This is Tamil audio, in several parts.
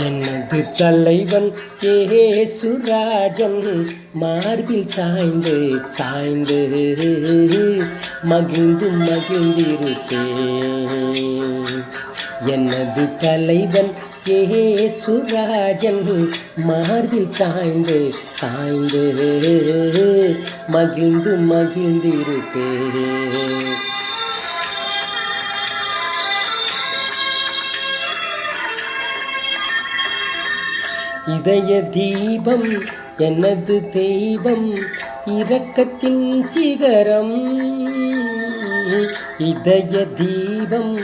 எனது தலைவன் ஏசுராஜன் மார்பில் சாய்ந்து சாய்ந்து மகிழ்ந்து மகிழ்ந்திருப்பேன். எனது தலைவன் ஏசுராஜன் மார்பில் சாய்ந்து சாய்ந்து மகிழ்ந்து மகிழ்ந்திருப்பேன். இதய தீபம் எனது தெய்வம் இரக்கத்தின் சிகரம். இதய தீபம்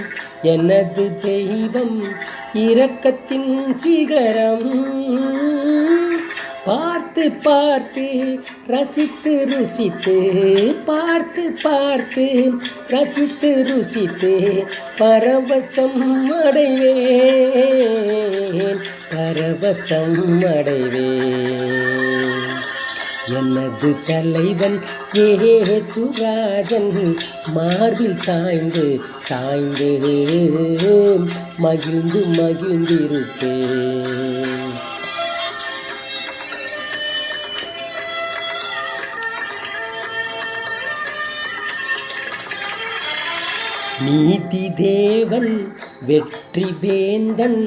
எனது தெய்வம் இரக்கத்தின் சிகரம். பார்த்து பார்த்து ரசித்து ருசித்து பார்த்து பார்த்து ரசித்து ருசித்து பரவசம் அடைவேன் பரவசம் அடைவேன். எனது தலைவன் ஏசுராஜன் மார்பில் சாய்ந்து சாய்ந்து மகிழ்ந்து மகிழ்ந்திருப்பேன். நீதி தேவன் வெற்றி வேந்தன்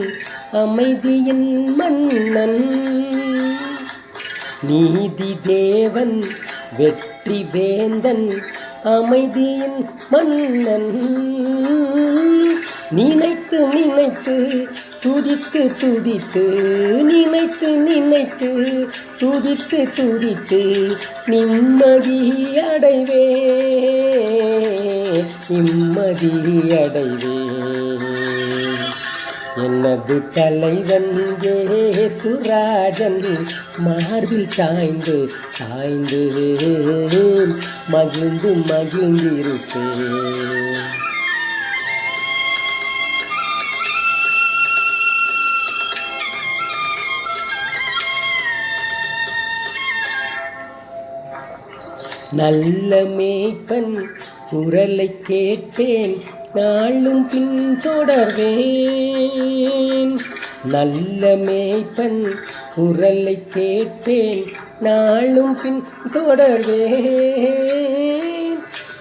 அமைதியின் மன்னன். நீதி தேவன் வெற்றி வேந்தன் அமைதியின் மன்னன். நினைத்து நினைத்து துதித்து துதித்து நினைத்து நினைத்து துதித்து துதித்து நிம்மதி அடைவேன் நிம்மதி அடைவேன். எனது தலைவன் ஏசுராஜன் மார்பில் சாய்ந்து சாய்ந்து மகிழ்ந்து மகிழ்ந்திருப்பேன். நல்ல மேய்ப்பன் குரலை கேட்பேன் நாளும் பின்தொடர்வேன். நல்ல மேய்ப்பன் குரலை கேட்பேன் நாளும் பின்தொடர்வேன்.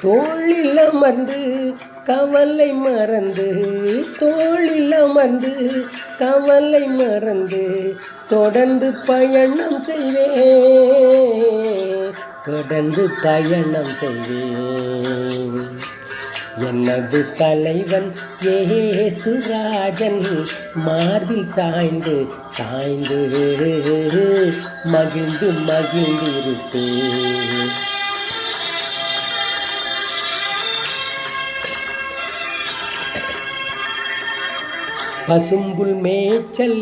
தோளில் அமர்ந்து கவலை மறந்து தோளில் அமர்ந்து கவலை மறந்து தொடர்ந்து பயணம் செய்வேன் தொடர்ந்து பயணம் செய்வேன். எனது தலைவன் ஏசுராஜன் மார்பில் சாய்ந்து சாய்ந்து மகிழ்ந்து மகிழ்ந்திருப்பேன். பசும்புல் மேய்ச்சல்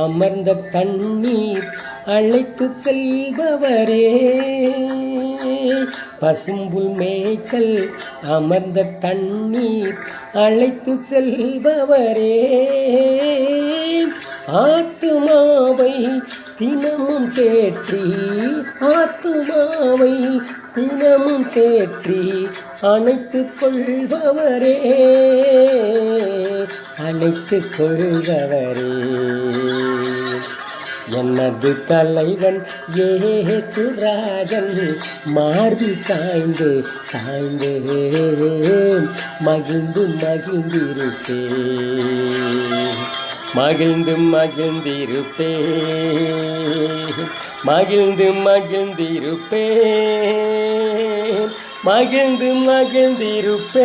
அமர்ந்த தண்ணீர் அழைத்து செல்பவரே. பசும்புல் மேய்ச்சல் அமர்ந்த தண்ணீர் அழைத்து செல்பவரே. ஆத்துமாவை தினமும் தேற்றி ஆத்துமாவை தினமும் தேற்றி அணைத்து கொள்பவரே அணைத்து கொள்பவரே. எனது தலைவன் ஏசுராஜன் மார்பில் சாய்ந்து சாய்ந்து மகிழ்ந்து மகிழ்ந்திருப்பேன் மகிழ்ந்து மகிழ்ந்திருப்பேன் மகிழ்ந்து மகிழ்ந்திருப்பேன் மகிழ்ந்து மகிழ்ந்திருப்பேன்.